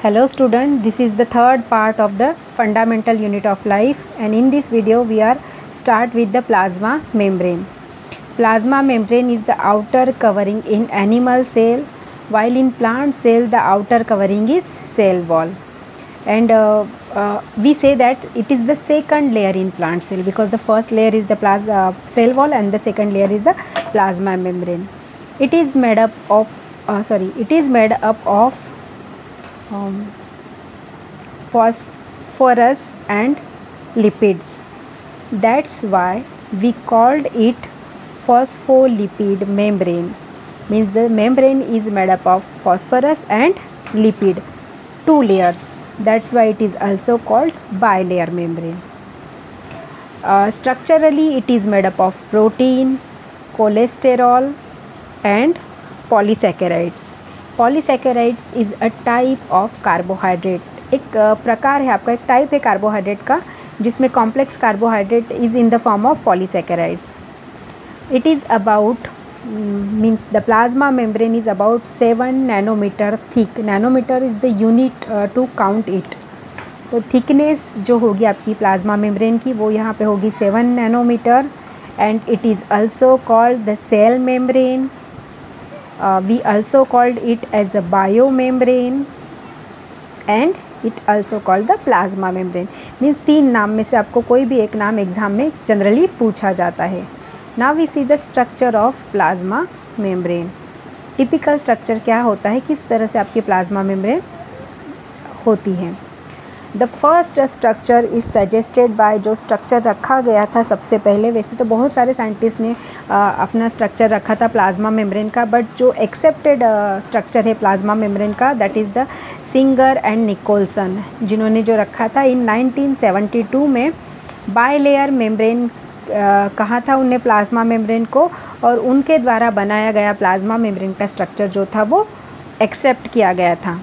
Hello student, this is the third part of the fundamental unit of life, and in this video we are start with the plasma membrane. Plasma membrane is the outer covering in animal cell, while in plant cell the outer covering is cell wall. And we say that it is the second layer in plant cell because the first layer is the cell wall and the second layer is the plasma membrane. It is made up of phosphorus and lipids. That's why we called it phospholipid membrane. Means the membrane is made up of phosphorus and lipid, two layers. That's why it is also called bilayer membrane. Structurally it is made up of protein, cholesterol and polysaccharides. Polysaccharides is a type of carbohydrate. एक प्रकार है आपका, एक type है carbohydrate का जिसमें complex carbohydrate is in the form of polysaccharides. It is about means the plasma membrane is about 7 nanometre thick. Nanometre is the unit to count it. तो thickness जो होगी आपकी प्लाज्मा मेम्ब्रेन की वो यहाँ पे होगी 7 nanometre. And it is also called the cell membrane. We also called it as a biomembrane and it also called the plasma membrane. Means तीन नाम में से आपको कोई भी एक नाम एग्ज़ाम में जनरली पूछा जाता है. Now we see the structure of plasma membrane. Typical structure क्या होता है, किस तरह से आपकी प्लाज्मा मेम्ब्रेन होती है. The first structure is suggested by, जो स्ट्रक्चर रखा गया था सबसे पहले, वैसे तो बहुत सारे साइंटिस्ट ने अपना स्ट्रक्चर रखा था प्लाज्मा मेम्ब्रेन का, बट जो एक्सेप्टेड स्ट्रक्चर है प्लाज्मा मेम्ब्रेन का that is the Singer and Nicolson, जिन्होंने जो रखा था इन 1972 में. बायलेयर मेम्ब्रेन कहा था उनने प्लाज्मा मेम्ब्रेन को, और उनके द्वारा बनाया गया प्लाज्मा मेम्ब्रेन का स्ट्रक्चर जो था वो एक्सेप्ट किया गया था.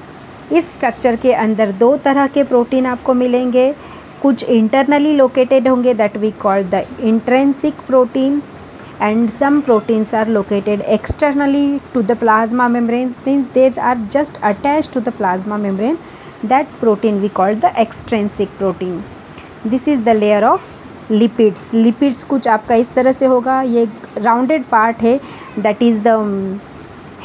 इस स्ट्रक्चर के अंदर दो तरह के प्रोटीन आपको मिलेंगे. कुछ इंटरनली लोकेटेड होंगे that we call the intrinsic protein, and some proteins are located externally to the plasma membrane. Means these are just attach to the plasma membrane. That protein we call the extrinsic protein. This is the layer of lipids. Lipids कुछ आपका इस तरह से होगा, ये rounded part है that is the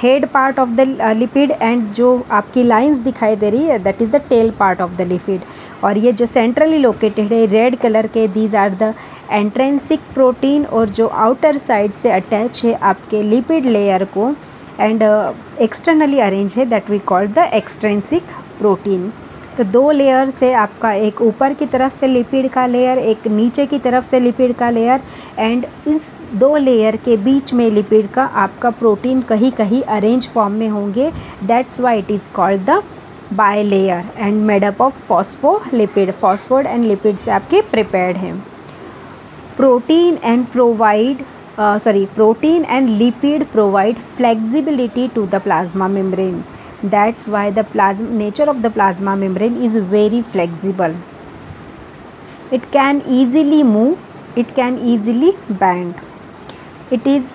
head part of the lipid, and जो आपकी लाइंस दिखाई दे रही है that is the tail part of the lipid. और ये जो सेंट्रली लोकेटेड है रेड कलर के, these are the intrinsic protein, और जो आउटर साइड से अटैच है आपके लिपिड लेयर को एंड एक्सटर्नली अरेंज है that we call the extrinsic protein. तो दो लेयर से आपका, एक ऊपर की तरफ से लिपिड का लेयर, एक नीचे की तरफ से लिपिड का लेयर, एंड इस दो लेयर के बीच में लिपिड का आपका प्रोटीन कहीं कहीं अरेंज फॉर्म में होंगे. That's why it is called the bilayer and made up of phospholipid. Phosphate and lipid से आपके प्रिपेयर्ड हैं. Protein and lipid provide flexibility to the plasma membrane. That's why the nature of the plasma membrane is very flexible. It can easily move, it can easily bend. It is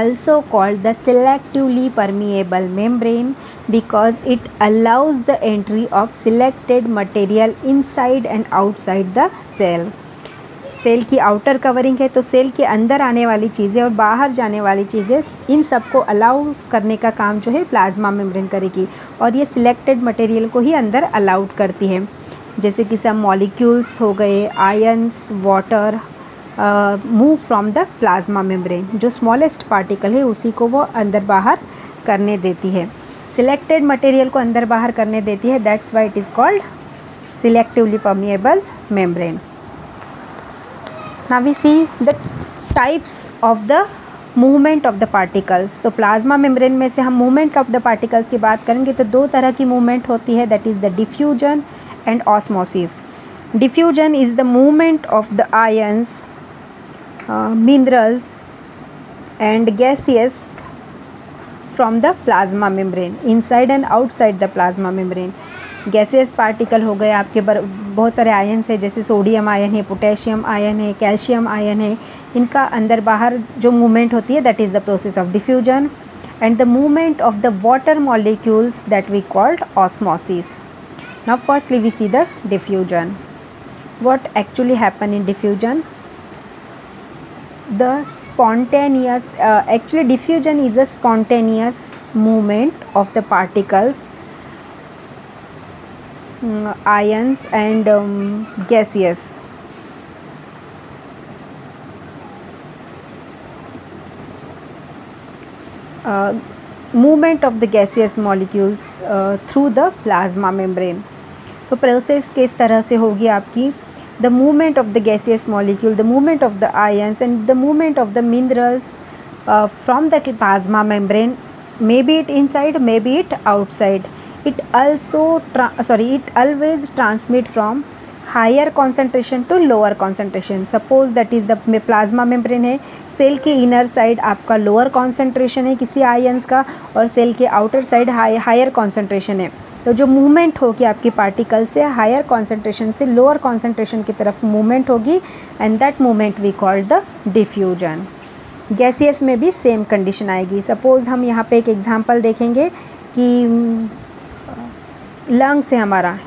also called the selectively permeable membrane because it allows the entry of selected material inside and outside the cell. Cell की outer covering है तो cell के अंदर आने वाली चीज़ें और बाहर जाने वाली चीज़ें, इन सबको अलाउ करने का काम जो है प्लाज्मा मेम्ब्रेन करेगी, और ये सिलेक्टेड मटेरियल को ही अंदर अलाउड करती है. जैसे कि सब मॉलिक्यूल्स हो गए, ions, water move from the plasma membrane. जो स्मॉलेस्ट पार्टिकल है उसी को वो अंदर बाहर करने देती है, सिलेक्टेड मटेरियल को अंदर बाहर करने देती है. That's why it is called selectively permeable membrane. Now we see the types of the movement of the particles. तो प्लाज्मा मेम्ब्रेन में से हम मूवमेंट ऑफ द पार्टिकल्स की बात करेंगे तो दो तरह की मूवमेंट होती है, that is the diffusion and osmosis. Diffusion is the movement of the ions, minerals and gaseous from the plasma membrane inside and outside the plasma membrane. Gases particle हो गए आपके, बहुत सारे आयन्स है, जैसे सोडियम आयन है, potassium ion है, calcium ion है. इनका अंदर बाहर जो मूवमेंट होती है that is the process of diffusion. and the movement of the water molecules that we called osmosis. Now firstly we see the diffusion. What actually happen in diffusion? The spontaneous actually diffusion is a spontaneous movement of the particles, ions and gaseous. Movement of the gaseous molecules through the plasma membrane. तो process किस तरह से होगी आपकी? The movement of the gaseous molecule, the movement of the ions and the movement of the minerals from the plasma membrane, maybe it inside, maybe it outside. It always transmit from higher concentration to lower concentration. Suppose that is the plasma membrane है, cell के inner side आपका lower concentration है किसी ions का और cell के outer side higher concentration है. तो जो मूवमेंट होगी आपकी पार्टिकल से हायर कॉन्सेंट्रेशन से लोअर कॉन्सेंट्रेशन की तरफ मूवमेंट होगी and that movement we call the diffusion. Gaseous में भी सेम कंडीशन आएगी. सपोज़ हम यहाँ पे एक एग्जांपल देखेंगे कि लंग्स है हमारा,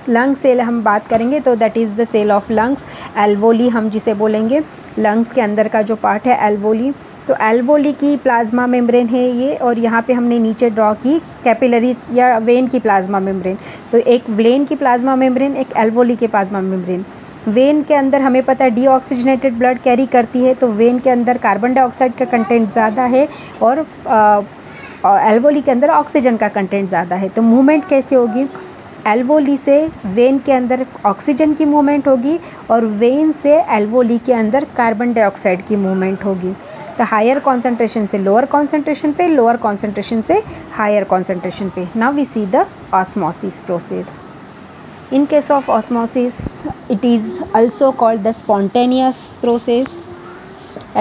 लंग सेल हम बात करेंगे तो that is the cell of lungs. Alveoli हम जिसे बोलेंगे, लंग्स के अंदर का जो पार्ट है एल्वोली. तो एल्वोली की प्लाज्मा मेम्ब्रेन है ये, और यहाँ पे हमने नीचे ड्रॉ की कैपिलरीज या वेन की प्लाज्मा मेम्ब्रेन. तो एक वेन की प्लाज्मा मेम्ब्रेन, एक एल्वोली के प्लाज्मा मेम्ब्रेन. वेन के अंदर हमें पता है डीऑक्सीजनेटेड ब्लड कैरी करती है, तो वेन के अंदर कार्बन डाइऑक्साइड का कंटेंट ज़्यादा है और एल्वोली के अंदर ऑक्सीजन का कंटेंट ज़्यादा है. तो मूवमेंट कैसे होगी? एल्वोली से वेन के अंदर ऑक्सीजन की मूवमेंट होगी और वेन से एल्वोली के अंदर कार्बन डाइऑक्साइड की मूवमेंट होगी. तो हायर कॉन्सेंट्रेशन से लोअर कॉन्सेंट्रेशन पे, लोअर कॉन्सेंट्रेशन से हायर कॉन्सेंट्रेशन पे. Now we see the osmosis process. In case of osmosis, it is also called the spontaneous process,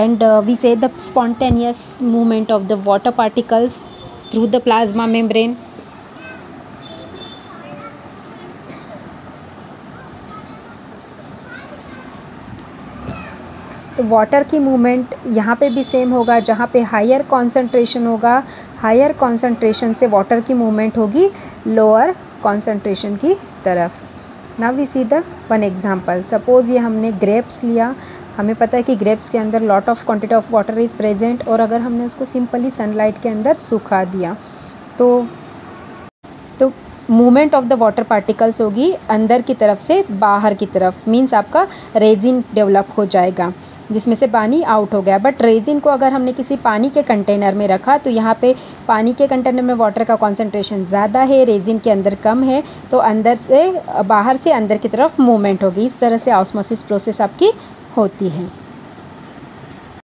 and we say the spontaneous movement of the water particles through the plasma membrane. तो water की movement यहाँ पे भी same होगा. जहाँ पे higher concentration होगा, higher concentration से वाटर की मूवमेंट होगी लोअर कॉन्सेंट्रेशन की तरफ. Now we see the one example. Suppose ये हमने ग्रेप्स लिया, हमें पता है कि ग्रेप्स के अंदर lot of quantity of water is present, और अगर हमने उसको सिंपली सनलाइट के अंदर सुखा दिया तो movement of the water particles होगी अंदर की तरफ से बाहर की तरफ. मीन्स आपका रेजिन डेवलप हो जाएगा जिसमें से पानी आउट हो गया. बट रेजिन को अगर हमने किसी पानी के कंटेनर में रखा तो यहाँ पे पानी के कंटेनर में वाटर का कॉन्सेंट्रेशन ज़्यादा है, रेजिन के अंदर कम है, तो अंदर से बाहर से अंदर की तरफ मूवमेंट होगी. इस तरह से ऑस्मोसिस प्रोसेस आपकी होती है.